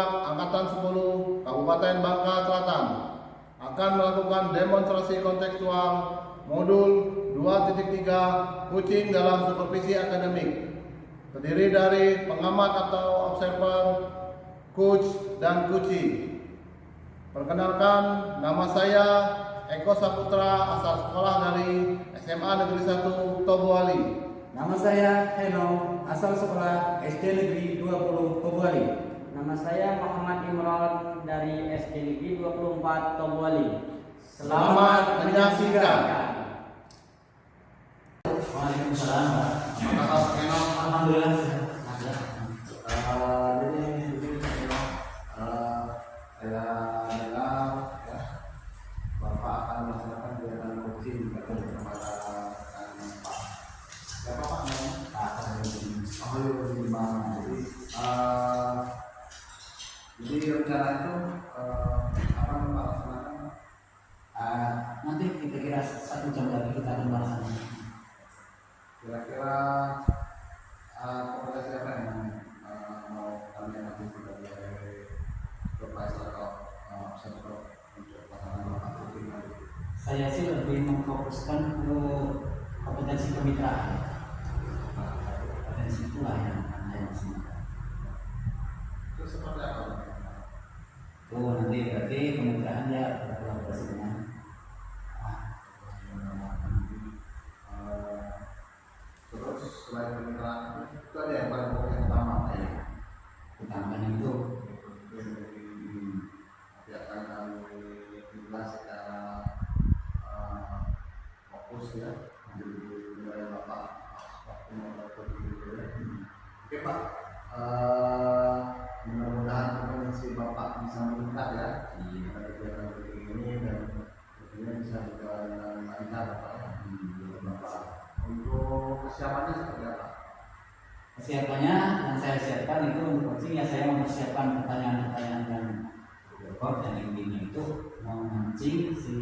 Kolonel Angkatan 10 Kabupaten Bangka Selatan akan melakukan demonstrasi kontekstual modul 2.3 Kucing dalam supervisi akademik, terdiri dari pengamat atau observer, coach, dan kuci. Perkenalkan, nama saya Eko Saputra, asal sekolah dari SMA Negeri 1 Tobuali. Nama saya Heno, asal sekolah SD Negeri 20 Tobuali. Nama saya Muhammad Imron dari SD Negeri 24 Tobuali. Selamat menyaksikan. Waalaikumsalam. Apakah Heno? Alhamdulillah. Bapak akan melaksanakan kegiatan rutin kepada Pak. Siapa Pak namanya? Pak jadi rencana itu apa yang Pak laksanakan? Nanti kira-kira 1 jam lagi kita akan melaksanakan. Kira-kira kompetensi apa yang mau kami ambil sebagai supervisor atau observer untuk pasangan Bapak rutin nanti? Saya sih lebih memfokuskan ke kompetensi kemitraan. Kompetensi itulah yang saya maksimalkan. Itu seperti apa? Tuh nanti berarti kemitraan ya berkolaborasi dengan Terus selain kemitraan itu ada yang paling pokok yang utama utamanya itu nanti akan kami jelas secara fokus ya di wilayah Bapak waktu melakukan itu ya. Oke Pak, mudah-mudahan kompetensi Bapak bisa meningkat ya pada kegiatan ini dan tentunya bisa berjalan dengan lancar Pak ya. Bapak untuk kesiapannya seperti apa? Kesiapannya yang saya siapkan itu untuk coaching ya, saya mempersiapkan pertanyaan-pertanyaan yang berkor dan intinya itu memancing si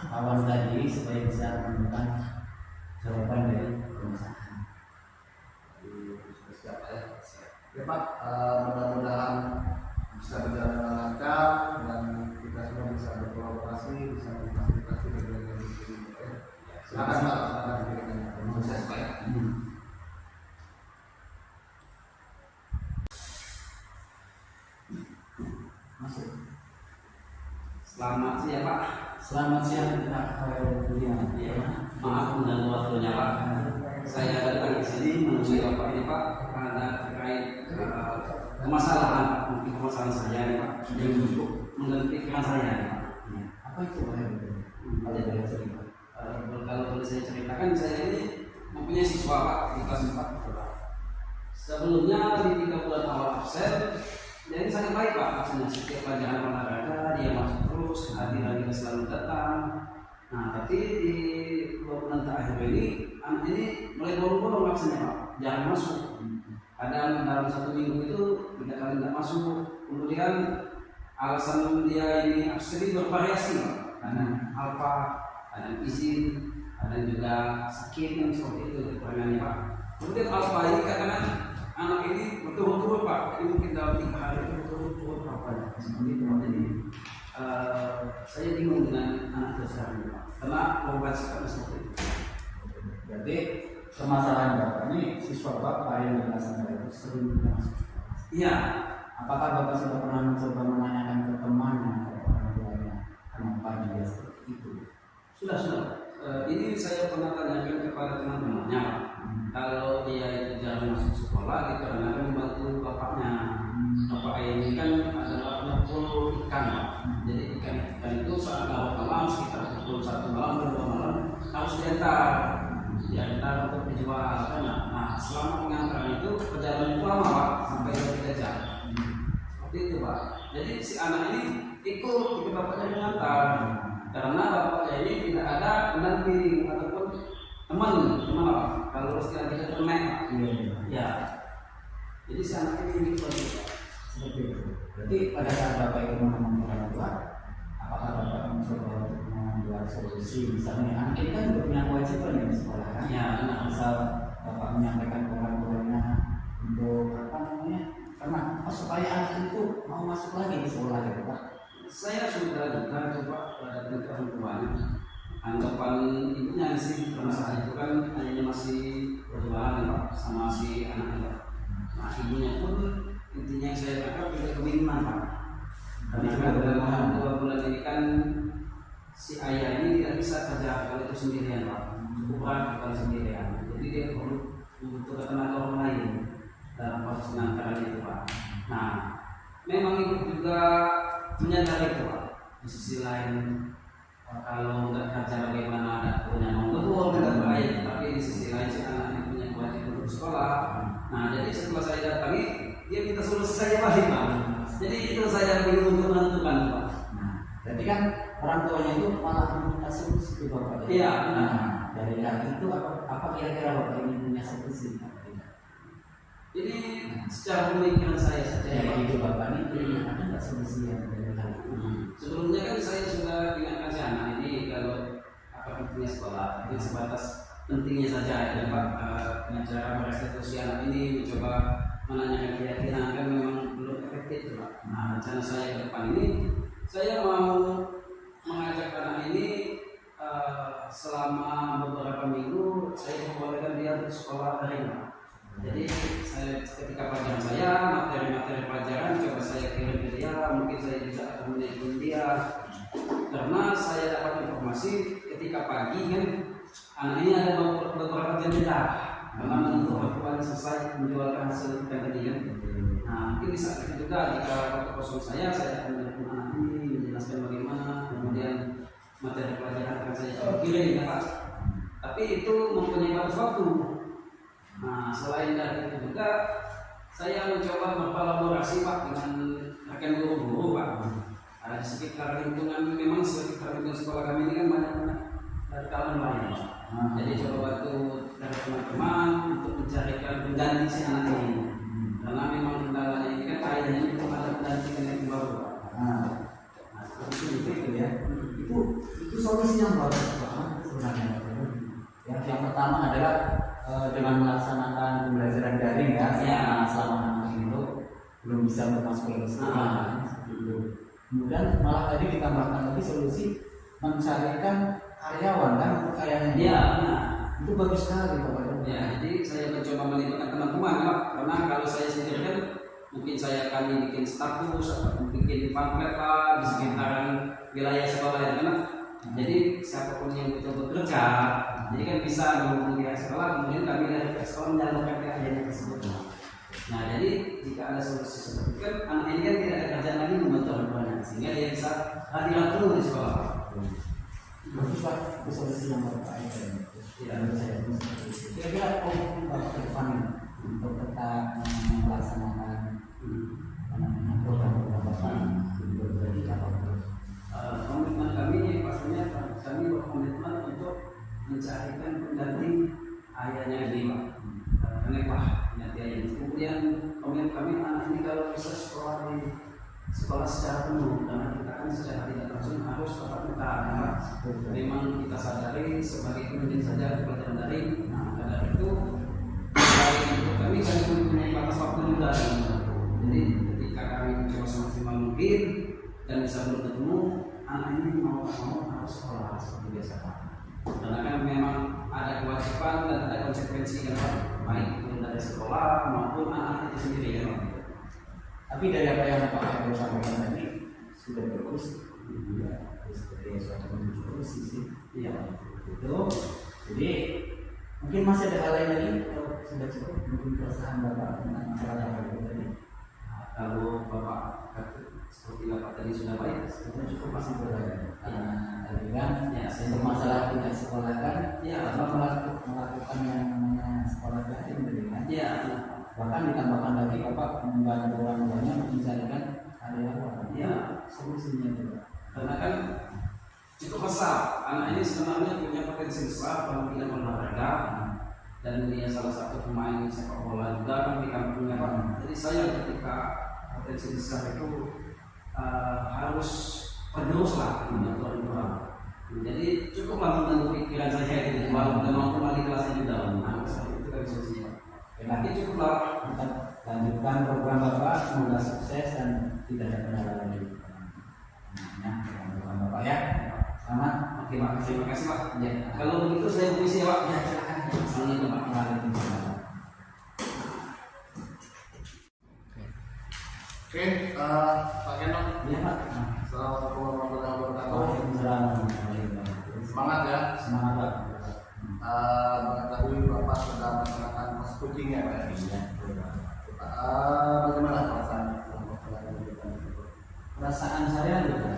kawan tadi supaya bisa menemukan jawaban dari permasalahan. Sudah siap ya? Oke Pak, mudah-mudahan bisa berjalan dengan lancar dan kita semua bisa berkolaborasi, bisa memfasilitasi berbagai diskusi ya. Silakan Pak, silakan diberikan proses Pak ya. Masuk. Selamat siang Pak. Selamat siang Pak Budiman. Ya, maaf mengganggu waktunya Pak. Saya datang ke sini menemui Bapak ini Pak karena terkait permasalahan Pak. Mungkin permasalahan saya nih Pak yang untuk mengganti pikiran saya nih Pak. Apa itu Pak? Ada dari cerita. Kalau boleh saya ceritakan, saya ini mempunyai siswa Pak di kelas 4 Pak. Sebelumnya di 3 bulan awal absen, jadi sangat baik Pak absennya. Setiap pelajaran olahraga dia masuk terus, kehadiran dia selalu datang. Nah, tapi di 2 bulan terakhir ini anak ini mulai bolong-bolong absennya Pak, jarang masuk. Kadang dalam 1 minggu itu 3 kali tidak masuk. Kemudian alasan dia ini absen ini bervariasi Pak. Kadang apa, kadang izin, kadang juga sakit yang seperti itu keterangannya Pak. Kemudian alfa ini kadang anak ini berturut-turut Pak, ini mungkin dalam 3 hari itu berturut-turut apa ya seperti itu. Jadi saya bingung dengan anak itu sekarang Pak, karena perubahan sikapnya seperti itu. Berarti permasalahan Bapak ini siswa Bapak yang dirasakan itu sering masuk. Iya. Apakah Bapak sudah pernah mencoba menanyakan ke temannya atau orang tuanya kenapa dia seperti itu? Sudah. Ini saya pernah tanyakan kepada teman-temannya Pak. Kalau dia itu jarang masuk sekolah gitu, karena kan membantu bapaknya. Bapak ini kan adalah pengepul ikan Pak. Jadi ikan itu saat larut malam sekitar pukul 1 malam dan 2 malam harus diantar untuk dijual. Nah, selama pengantaran itu perjalanan itu lama Pak, sampai 3 jam. Seperti itu Pak. Jadi si anak ini ikut bapaknya mengantar. Karena bapaknya ini tidak ada pendamping ataupun teman Pak. Kalau istilah kita teman Pak. Ya. Jadi si anak ini ikut Seperti itu. Berarti pada saat Bapak itu menemukan orang tua, apakah Bapak mencoba untuk membuat solusi? Misalnya anak ini kan juga punya kewajiban ya di sekolah kan? Ya, Misal Bapak menyampaikan ke orang tuanya untuk apa namanya Karena supaya anak itu mau masuk lagi di sekolah ya Pak. Saya sudah juga coba dengan orang tuanya. Anggapan ibunya sih karena saat itu kan ayahnya masih berduaan Pak sama si anaknya. Nah ibunya pun intinya yang saya tangkap juga kebingungan Pak. Karena dalam 2 bulan ini kan si ayah ini tidak bisa kerja kalau itu sendirian Pak. Cukup berat kalau sendirian. Jadi dia perlu membutuhkan tenaga orang lain dalam proses penangkaran itu Pak. Nah memang ibu juga menyadari itu Pak. Di sisi lain kalau nggak kerja bagaimana ada punya mau betul tidak baik, tapi di sisi lain si anaknya punya kewajiban untuk sekolah. Nah jadi setelah saya datangi dia minta solusi saya balik Pak. Jadi itu saya bingung untuk menentukan Pak. Nah, berarti kan orang tuanya itu malah meminta solusi ke Bapak. Iya. Nah, dari hal itu apa kira-kira Bapak ini punya solusi? Ini secara pemikiran saya saja Ya, Pak. itu Bapak ini ada nggak solusi yang dari hal itu? Sebelumnya kan saya sudah ingatkan si anak ini kalau apa pentingnya sekolah, itu sebatas pentingnya saja ya Pak. Dengan cara merestitusi anak ini mencoba menanyakan keyakinan kan memang belum efektif Pak. Nah rencana saya ke depan ini saya mau mengajak anak ini selama beberapa minggu saya membolehkan dia untuk sekolah daring Pak. Jadi saya ketika pelajaran saya materi-materi pelajaran coba saya kirim ke dia, mungkin saya juga akan menelpon dia karena saya dapat informasi ketika pagi kan anak ini ada beberapa jendela karena menentu waktu selesai menjualkan hasil ikan tadi kan. Nah mungkin di saat itu juga jika waktu kosong saya akan menelpon anak ini menjelaskan bagaimana kemudian materi pelajaran akan saya coba kirim ya Pak. Tapi itu mempunyai batas waktu. Nah, selain dari itu juga saya mencoba berkolaborasi Pak dengan rekan guru-guru Pak. Di sekitar lingkungan memang sekitar lingkungan sekolah kami ini kan banyak dari kalangan lain Pak. Jadi coba bantu dari teman-teman untuk mencarikan pengganti si anak ini. Karena memang kendalanya ini kan ayahnya itu ada pengganti yang baru Pak. Nah, seperti itu ya. Itu solusi yang bagus Pak sebenarnya. Yang pertama adalah dengan melaksanakan pembelajaran daring ya, selama anak itu belum bisa masuk ke sekolah. Kemudian malah tadi ditambahkan lagi solusi mencarikan karyawan kan untuk ayahnya. Iya, itu bagus sekali Pak. Ya, jadi saya mencoba melibatkan teman-teman Pak, karena kalau saya sendiri kan mungkin saya akan bikin status atau bikin pamflet Pak di sekitaran wilayah sekolah ya kan. Jadi siapapun yang butuh bekerja, jadi kan bisa menghubungi pihak sekolah, kemudian kami dari pihak sekolah menyalurkan ke ayahnya tersebut. Nah jadi jika ada solusi seperti itu kan anak ini kan tidak ada kerjaan lagi membantu orang tuanya, sehingga dia bisa hadir terus di sekolah. Bagus Pak, itu solusi yang Bapak ini. Tidak menurut saya itu seperti itu. Kira-kira Bapak ke depan untuk tetap melaksanakan program-program Bapak untuk berbagi apa? Komitmen kami pastinya kami berkomitmen untuk mencarikan pengganti ayahnya ini Pak. Karena Pak pengganti ayahnya. Kemudian komitmen kami anak ini kalau bisa sekolah di sekolah secara penuh, karena kita kan secara tidak langsung harus tatap muka. Memang kita sadari sebagai pendidik saja pelajaran daring. Nah karena itu selain itu kami kan mempunyai batas waktu juga. Jadi ketika kami mencoba semaksimal mungkin dan bisa belum ketemu anak ini mau harus sekolah seperti biasa Pak. Karena kan memang ada kewajiban dan ada konsekuensi yang baik itu dari sekolah maupun anak itu sendiri ya Pak. Tapi dari apa yang Pak Eko sampaikan tadi sudah bagus, ya seperti suatu solusi sih. Iya itu. Jadi mungkin masih ada hal lain lagi kalau sudah cukup mungkin keresahan Bapak tentang masalah yang itu tadi. Kalau Bapak seperti Bapak tadi sudah baik, sudah cukup masih berada. Tadi kan ya untuk masalah tidak sekolah kan, ya Bapak melakukan yang namanya sekolah daring tadi kan. Iya. Bahkan ditambahkan lagi Bapak membantu orang tuanya mencarikan karyawan. Ya solusinya itu. Karena kan cukup besar. Anak ini sebenarnya punya potensi besar kalau tidak olahraga dan dia salah satu pemain sepak bola juga kan di kampungnya Pak. Jadi saya ketika potensi besar itu harus penerus lah membantu orang. Jadi cukuplah mengganggu pikiran saya itu walau dan mampu balik kelasnya di dalam. Nah, itu kan solusinya. Tapi cukuplah lanjutkan program Bapak, semoga sukses dan tidak ada kendala lagi. Program Bapak ya. Selamat. Terima kasih Pak. Ya. Kalau begitu saya puisi ya Pak. Ya, silakan. Assalamualaikum warahmatullahi wabarakatuh. Oke, Pak Kenon. Iya Pak. Assalamualaikum warahmatullahi wabarakatuh. Waalaikumsalam warahmatullahi wabarakatuh. Semangat ya. Semangat Pak. Mengetahui Bapak sudah melaksanakan tes coaching ya Pak. Iya. Bagaimana perasaan? Perasaan saya juga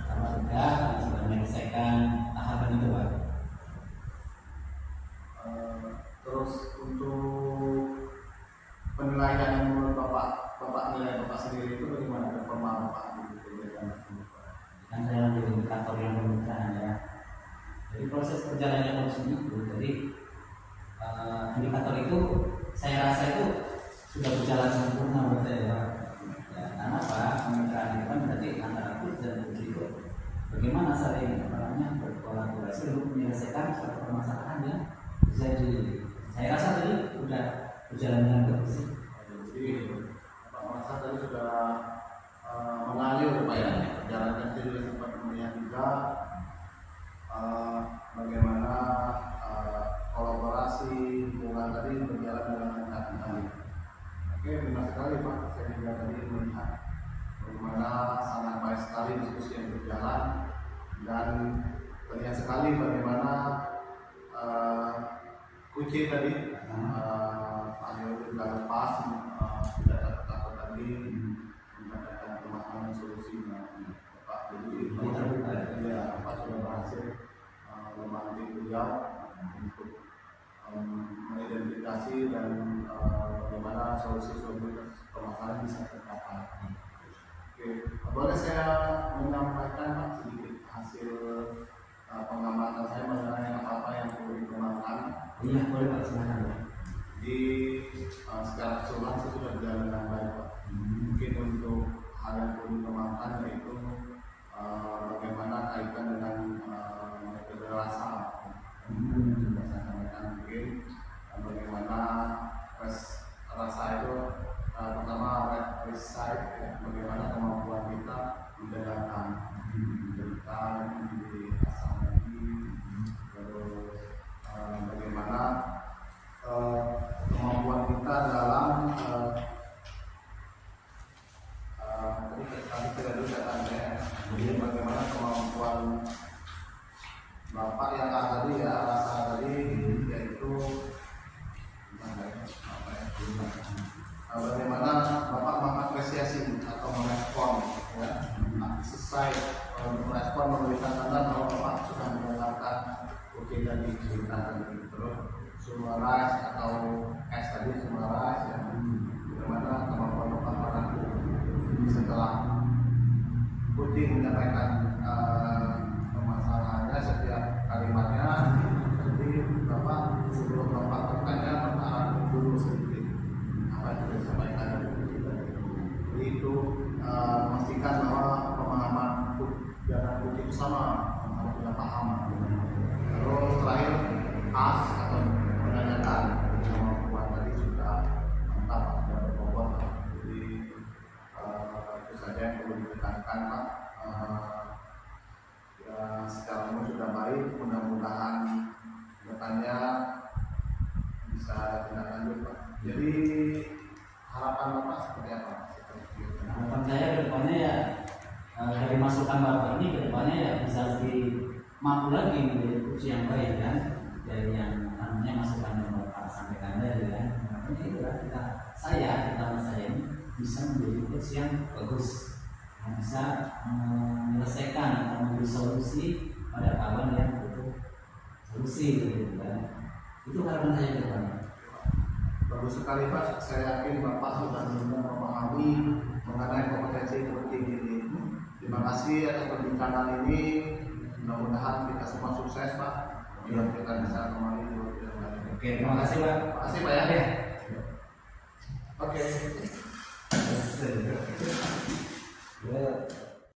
sama juga sudah menyelesaikan tahapan itu Pak. Terus untuk penilaian yang menurut Bapak nilai Bapak sendiri itu bagaimana performa Bapak di kegiatan tersebut? Kan saya di indikator yang pemerintahan ya. Jadi proses perjalanannya harus itu. Jadi indikator itu saya rasa itu sudah berjalan sempurna menurut saya Pak. Ya, karena apa? Kemitraan itu kan berarti antara aku dan Putri itu bagaimana saling berkolaborasi untuk menyelesaikan suatu permasalahan yang jadi. Saya rasa tadi sudah berjalan dengan bagus. Jadi Pak Masa tadi sudah mengalir Pak ya, perjalanan saya juga sempat melihat juga bagaimana kolaborasi hubungan tadi berjalan dengan lancar kembali. Oke, benar sekali Pak. Saya juga tadi melihat bagaimana sangat baik sekali diskusi yang berjalan dan terlihat sekali bagaimana kunci tadi Pak Heru juga lepas tidak takut tadi mendapatkan permasalahan solusinya Pak. Jadi Pak sudah berhasil membantu beliau untuk mengidentifikasi dan bagaimana solusi-solusi permasalahan bisa tercapai. Oke, boleh saya menyampaikan Pak sedikit hasil pengamatan saya mengenai apa-apa yang perlu dikembangkan? Iya, boleh Pak, silakan. Di secara keseluruhan saya sudah berjalan dengan baik Pak. Mungkin untuk hal yang perlu dikembangkan yaitu bagaimana kaitan dengan metode rasa. Sudah saya sampaikan mungkin bagaimana rasa itu pertama recite ya, bagaimana kemampuan kita mendengarkan cerita di asal lagi, terus bagaimana kemampuan kita dalam tadi kita dulu katanya jadi bagaimana kemampuan Bapak yang tadi ya rasa tadi yaitu bagaimana Bapak mengapresiasi atau merespon ya selesai merespon memberikan tanda bahwa Bapak sudah mendengarkan oke tadi cerita tadi terus summarize atau tadi summarize ya bagaimana kemampuan Bapak merangkum setelah Putin menyampaikan permasalahannya setiap kalimatnya jadi Bapak sebelum Bapak bertanya mengarahkan dulu sedikit apa yang sudah disampaikan jadi itu memastikan bahwa pemahaman dan Putin itu sama harus kita paham terus terakhir as atau menanyakan kemampuan tadi sudah mantap sudah berbobot jadi itu saja yang perlu ditekankan Pak ya secara umum sudah baik mudah-mudahan depannya bisa tindak lanjut Pak jadi harapan Bapak seperti apa? Harapan saya ke depannya ya dari masukan Bapak ini ke depannya ya bisa lebih mampu lagi menjadi kursi yang baik kan dari yang namanya masukan yang Bapak sampaikan tadi kan makanya itulah kita ini bisa menjadi kursi yang bagus yang bisa menyelesaikan atau memberi solusi pada kawan yang butuh solusi gitu kan itu harapan saya ke depannya. Bagus sekali Pak, saya yakin Bapak sudah benar memahami mengenai kompetensi coaching ini. Terima kasih atas perbincangan ini. Mudah-mudahan kita semua sukses Pak. Biar kita bisa kembali di waktu yang lain. Oke, terima kasih Pak. Terima kasih Pak ya. Oke. Ya.